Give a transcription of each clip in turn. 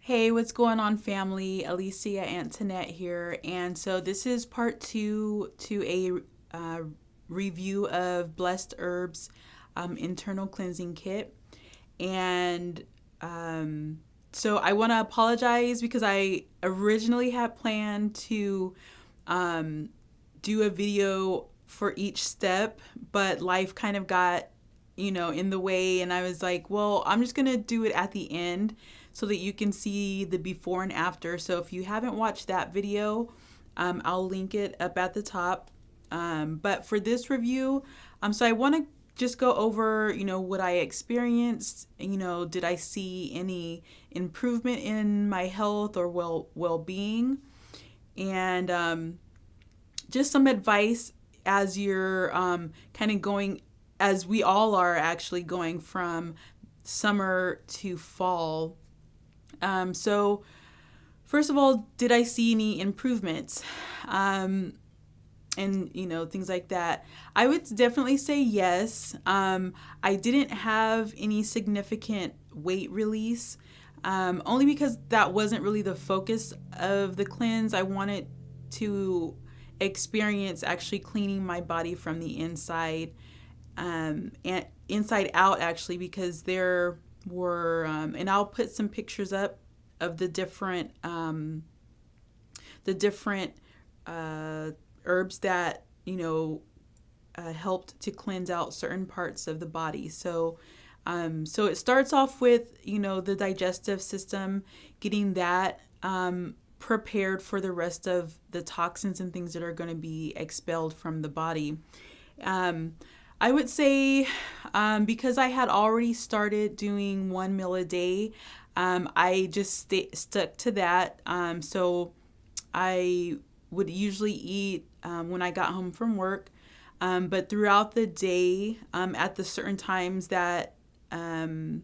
Hey, what's going on, family? Alicia Antoinette here. And so this is part two to a review of Blessed Herbs internal cleansing kit. And so I want to apologize because I originally had planned to do a video for each step, but life kind of got, in the way. And I was like, well, I'm just going to do it at the end so that you can see the before and after. So if you haven't watched that video, I'll link it up at the top. But for this review, so I want to just go over, what I experienced. Did I see any improvement in my health or well-being? And just some advice as you're kind of going, as we all are actually going from summer to fall. So first of all, did I see any improvements? And things like that. I would definitely say yes. I didn't have any significant weight release, only because that wasn't really the focus of the cleanse. I wanted to experience actually cleaning my body from the inside, and inside out actually, because there were, and I'll put some pictures up of the different herbs that helped to cleanse out certain parts of the body. So it starts off with the digestive system, getting that prepared for the rest of the toxins and things that are going to be expelled from the body. I would say because I had already started doing 1 meal a day, I just stuck to that. So I would usually eat when I got home from work, but throughout the day, at the certain times that the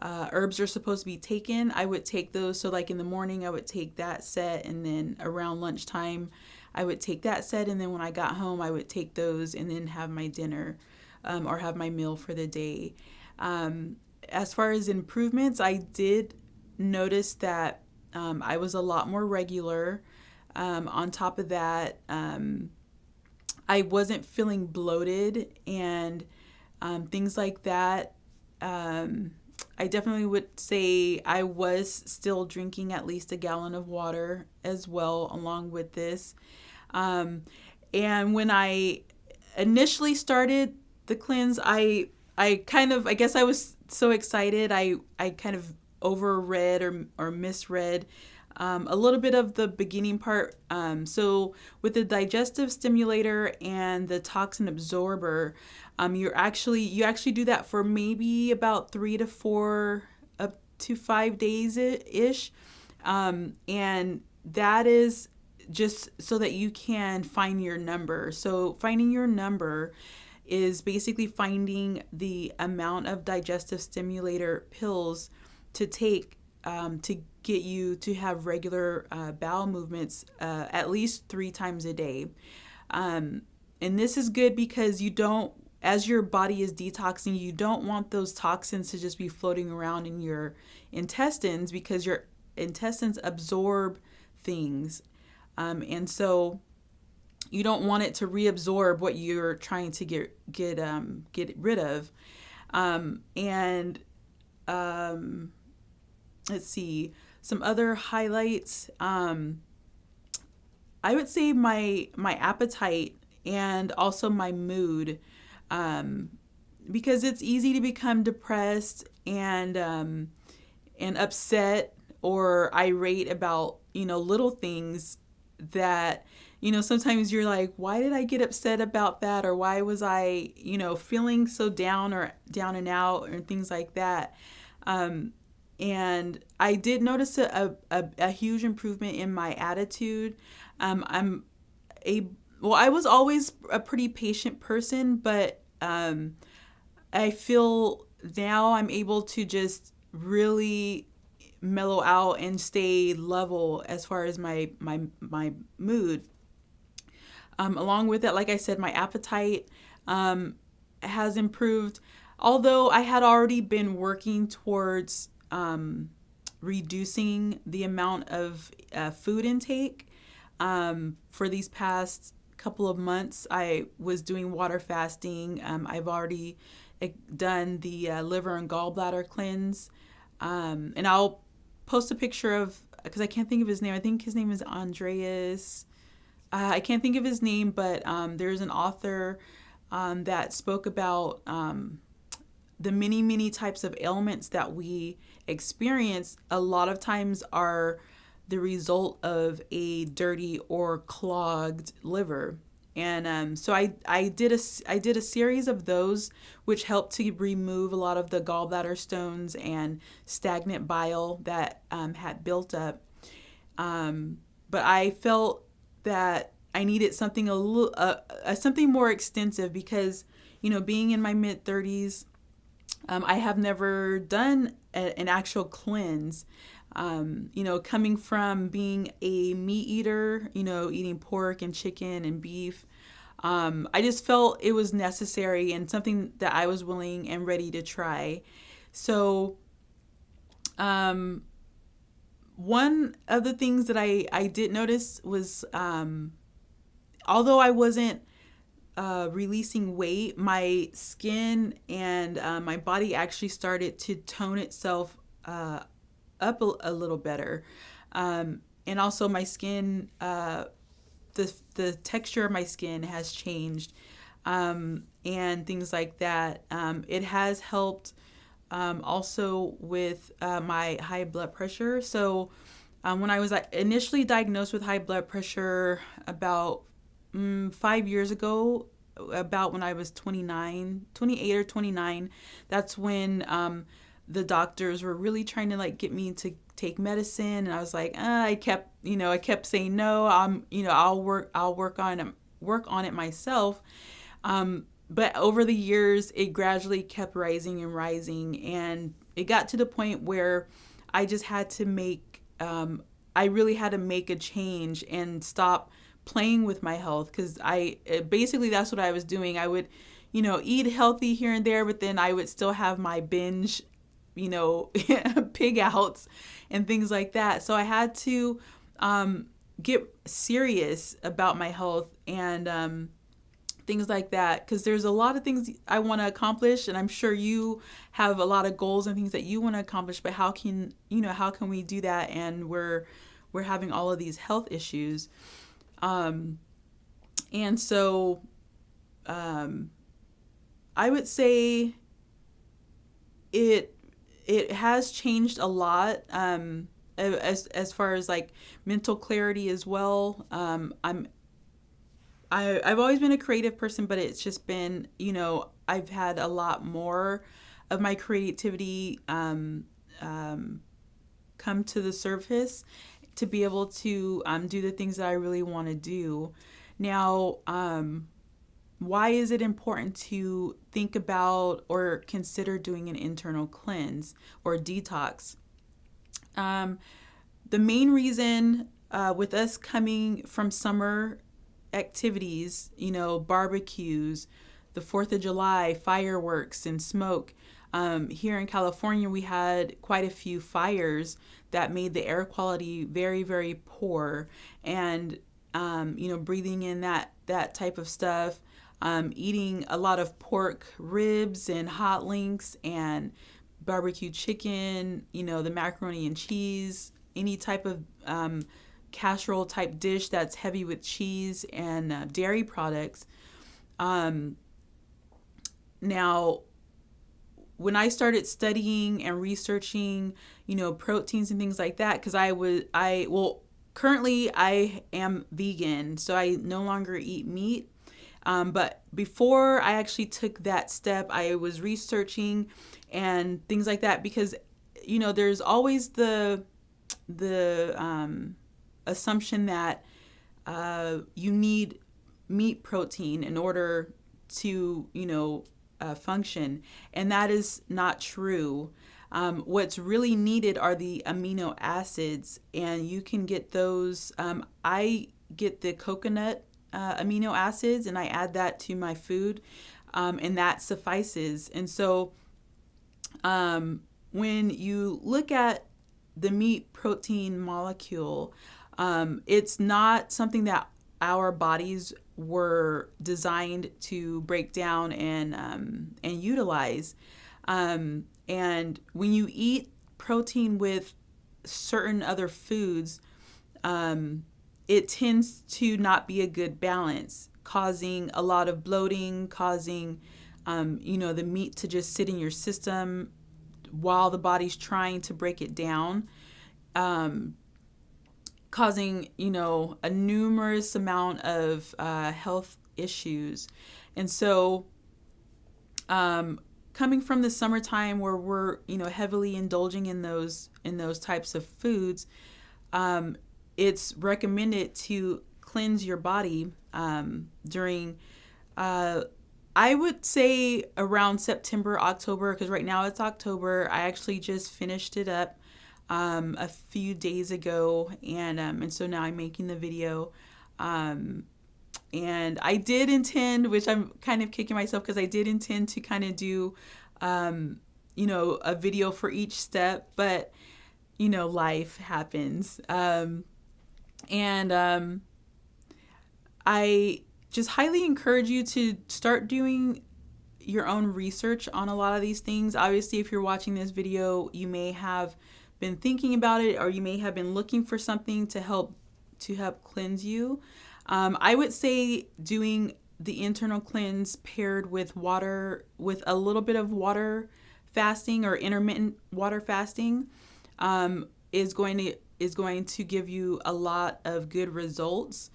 herbs are supposed to be taken, I would take those. So like in the morning, I would take that set, and then around lunchtime, I would take that set, and then when I got home, I would take those and then have my dinner or have my meal for the day. As far as improvements, I did notice that I was a lot more regular. On top of that, I wasn't feeling bloated and things like that. I definitely would say I was still drinking at least a gallon of water as well along with this. And when I initially started the cleanse, I guess I was so excited, I kind of overread or misread a little bit of the beginning part. So with the digestive stimulator and the toxin absorber, you actually do that for maybe about 3 to 4 up to 5 days ish, and that is just so that you can find your number. So finding your number is basically finding the amount of digestive stimulator pills to take to get you to have regular bowel movements at least 3 times a day. And this is good because as your body is detoxing, you don't want those toxins to just be floating around in your intestines, because your intestines absorb things. And so you don't want it to reabsorb what you're trying to get rid of. And let's see, some other highlights. I would say my appetite and also my mood, because it's easy to become depressed and upset or irate about little things that sometimes you're like, why did I get upset about that, or why was I feeling so down or down and out, or things like that. And I did notice a huge improvement in my attitude. I was always a pretty patient person, but I feel now I'm able to just really mellow out and stay level as far as my mood. Along with it, like I said, my appetite has improved. Although I had already been working towards reducing the amount of food intake. For these past couple of months, I was doing water fasting. I've already done the liver and gallbladder cleanse. And I'll post a picture of, because I can't think of his name. I think his name is Andreas. I can't think of his name, but there's an author that spoke about the many, many types of ailments that we experience a lot of times are the result of a dirty or clogged liver. And so I did a series of those, which helped to remove a lot of the gallbladder stones and stagnant bile that had built up. But I felt that I needed something something more extensive because, being in my mid 30s, I have never done an actual cleanse. Coming from being a meat eater, eating pork and chicken and beef, I just felt it was necessary and something that I was willing and ready to try. So, one of the things that I did notice was, although I wasn't releasing weight, my skin and my body actually started to tone itself up a little better. And also my skin, the texture of my skin has changed, and things like that. It has helped also with my high blood pressure. So when I was initially diagnosed with high blood pressure about 5 years ago, about when I was 28 or 29, that's when the doctors were really trying to get me to take medicine, and I was like, I kept saying no. I'll work on it myself. But over the years, it gradually kept rising and rising, and it got to the point where I just had to I really had to make a change and stop playing with my health, because basically that's what I was doing. I would, eat healthy here and there, but then I would still have my binge, pig outs and things like that. So I had to get serious about my health and things like that, because there's a lot of things I want to accomplish, and I'm sure you have a lot of goals and things that you want to accomplish, but how can we do that? And we're having all of these health issues. And so I would say it has changed a lot, as far as mental clarity as well. I've always been a creative person, but it's just been, I've had a lot more of my creativity come to the surface to be able to do the things that I really want to do. Now, why is it important to think about or consider doing an internal cleanse or detox? The main reason, with us coming from summer activities, barbecues, the 4th of July, fireworks and smoke. Here in California, we had quite a few fires that made the air quality very, very poor. And, breathing in that type of stuff, eating a lot of pork ribs and hot links and barbecue chicken, the macaroni and cheese, any type of casserole type dish that's heavy with cheese and dairy products. Now, when I started studying and researching, proteins and things like that, because currently I am vegan, so I no longer eat meat. But before I actually took that step, I was researching and things like that, because, there's always the assumption that you need meat protein in order to, function. And that is not true. What's really needed are the amino acids, and you can get those. I get the coconut amino acids, and I add that to my food, and that suffices. And so when you look at the meat protein molecule, it's not something that our bodies were designed to break down and utilize. And when you eat protein with certain other foods, it tends to not be a good balance, causing a lot of bloating, causing the meat to just sit in your system while the body's trying to break it down, causing a numerous amount of health issues. And so coming from the summertime where we're heavily indulging in those types of foods, it's recommended to cleanse your body during I would say around September, October, because right now it's October. I actually just finished it up a few days ago, and so now I'm making the video. And I did intend, which I'm kind of kicking myself because I did intend to kind of do, a video for each step, but life happens. I just highly encourage you to start doing your own research on a lot of these things. Obviously, if you're watching this video, you may have been thinking about it, or you may have been looking for something to help cleanse you. I would say doing the internal cleanse paired with water, with a little bit of water fasting or intermittent water fasting, is going to give you a lot of good results.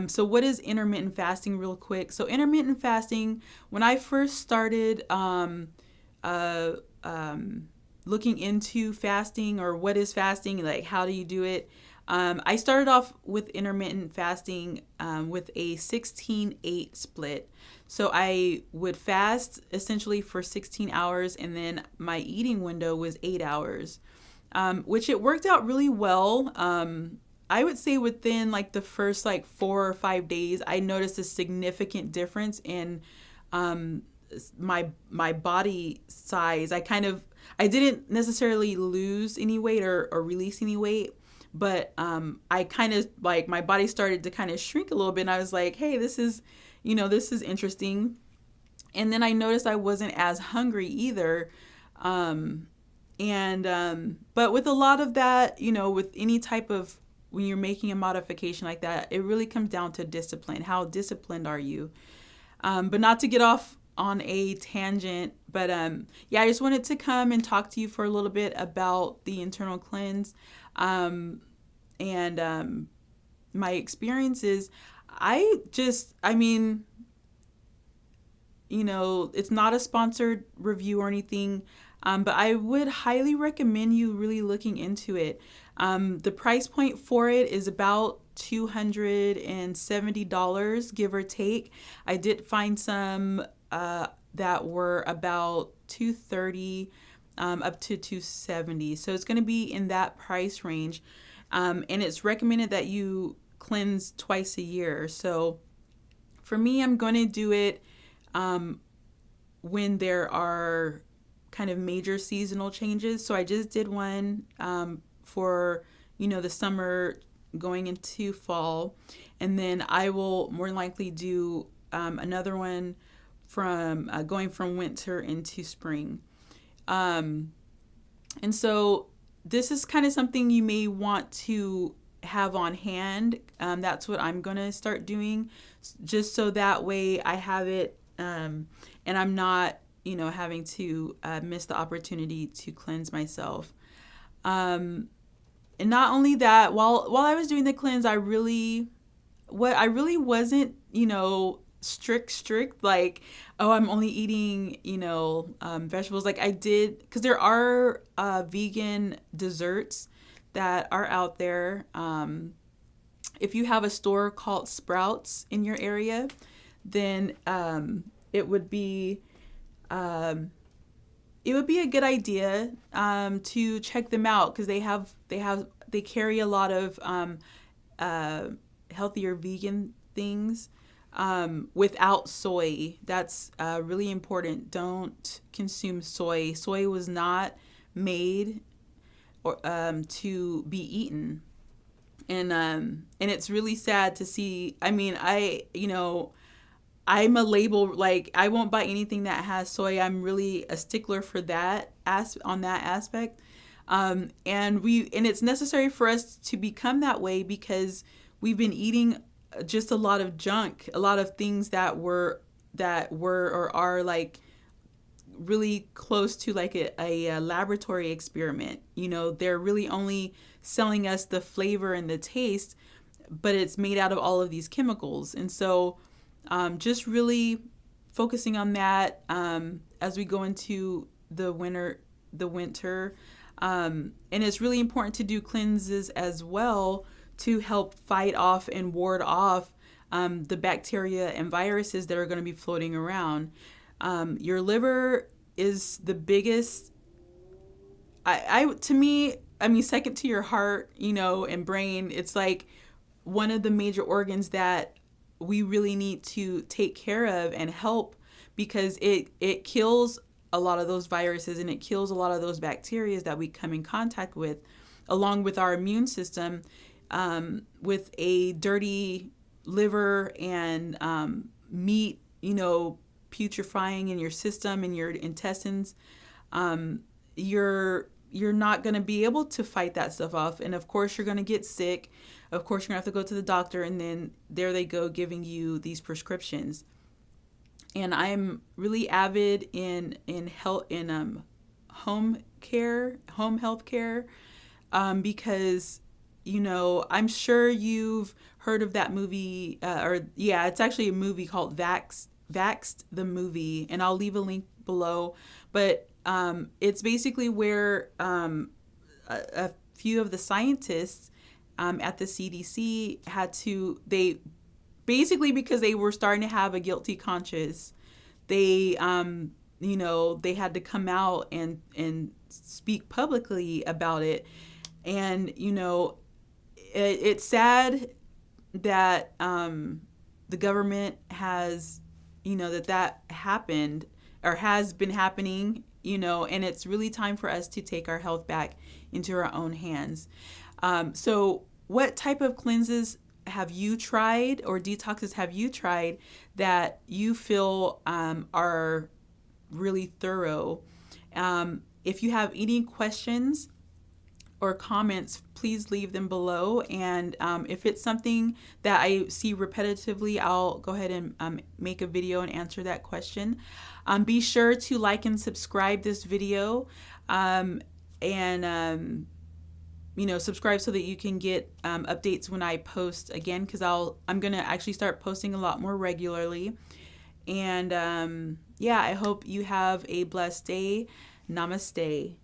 So what is intermittent fasting real quick? So intermittent fasting, when I first started looking into fasting, or what is fasting, like how do you do it? I started off with intermittent fasting with a 16-8 split. So I would fast essentially for 16 hours, and then my eating window was 8 hours, which it worked out really well. I would say within like the first 4 or 5 days, I noticed a significant difference in my body size. I didn't necessarily lose any weight or release any weight, but I kind of my body started to kind of shrink a little bit, and I was like, hey, this is interesting. And then I noticed I wasn't as hungry either. But with a lot of that, with any type of, when you're making a modification like that, it really comes down to discipline. How disciplined are you? But not to get off on a tangent, but I just wanted to come and talk to you for a little bit about the internal cleanse and my experiences. It's not a sponsored review or anything, but I would highly recommend you really looking into it. The price point for it is about $270, give or take. I did find some that were about $230 up to $270. So it's going to be in that price range. And it's recommended that you cleanse twice a year. So for me, I'm going to do it when there are kind of major seasonal changes. So I just did one for the summer going into fall, and then I will more likely do another one from going from winter into spring. And so this is kind of something you may want to have on hand. That's what I'm going to start doing, just so that way I have it and I'm not having to miss the opportunity to cleanse myself. And not only that, while I was doing the cleanse, I really wasn't, strict, like, oh, I'm only eating, vegetables. Like I did, because there are vegan desserts that are out there. If you have a store called Sprouts in your area, then it would be a good idea to check them out, because they carry a lot of healthier vegan things without soy. That's really important. Don't consume soy. Soy was not made or to be eaten. And it's really sad to see. I mean, I'm a label, like, I won't buy anything that has soy. I'm really a stickler for that on that aspect. And it's necessary for us to become that way because we've been eating just a lot of junk, a lot of things that were or are like really close to like a laboratory experiment. They're really only selling us the flavor and the taste, but it's made out of all of these chemicals. And so just really focusing on that as we go into the winter. And it's really important to do cleanses as well to help fight off and ward off the bacteria and viruses that are going to be floating around. Your liver is the biggest, to me, second to your heart, and brain. It's like one of the major organs that we really need to take care of and help, because it kills a lot of those viruses and it kills a lot of those bacteria that we come in contact with, along with our immune system. With a dirty liver and meat, putrefying in your system and your intestines, you're not going to be able to fight that stuff off. And of course, you're going to get sick. Of course, you're going to have to go to the doctor, and then there they go giving you these prescriptions. And I'm really avid in home health care, because I'm sure you've heard of that movie, it's actually a movie called Vaxxed the movie, and I'll leave a link below. But it's basically where a few of the scientists at the CDC because they were starting to have a guilty conscience, they had to come out and speak publicly about it. And it's sad that the government has, that happened or has been happening, and it's really time for us to take our health back into our own hands. So what type of cleanses have you tried, or detoxes have you tried that you feel are really thorough? If you have any questions or comments, please leave them below. And if it's something that I see repetitively, I'll go ahead and make a video and answer that question. Be sure to like and subscribe this video, and subscribe so that you can get updates when I post again, because I'm going to actually start posting a lot more regularly. And I hope you have a blessed day. Namaste.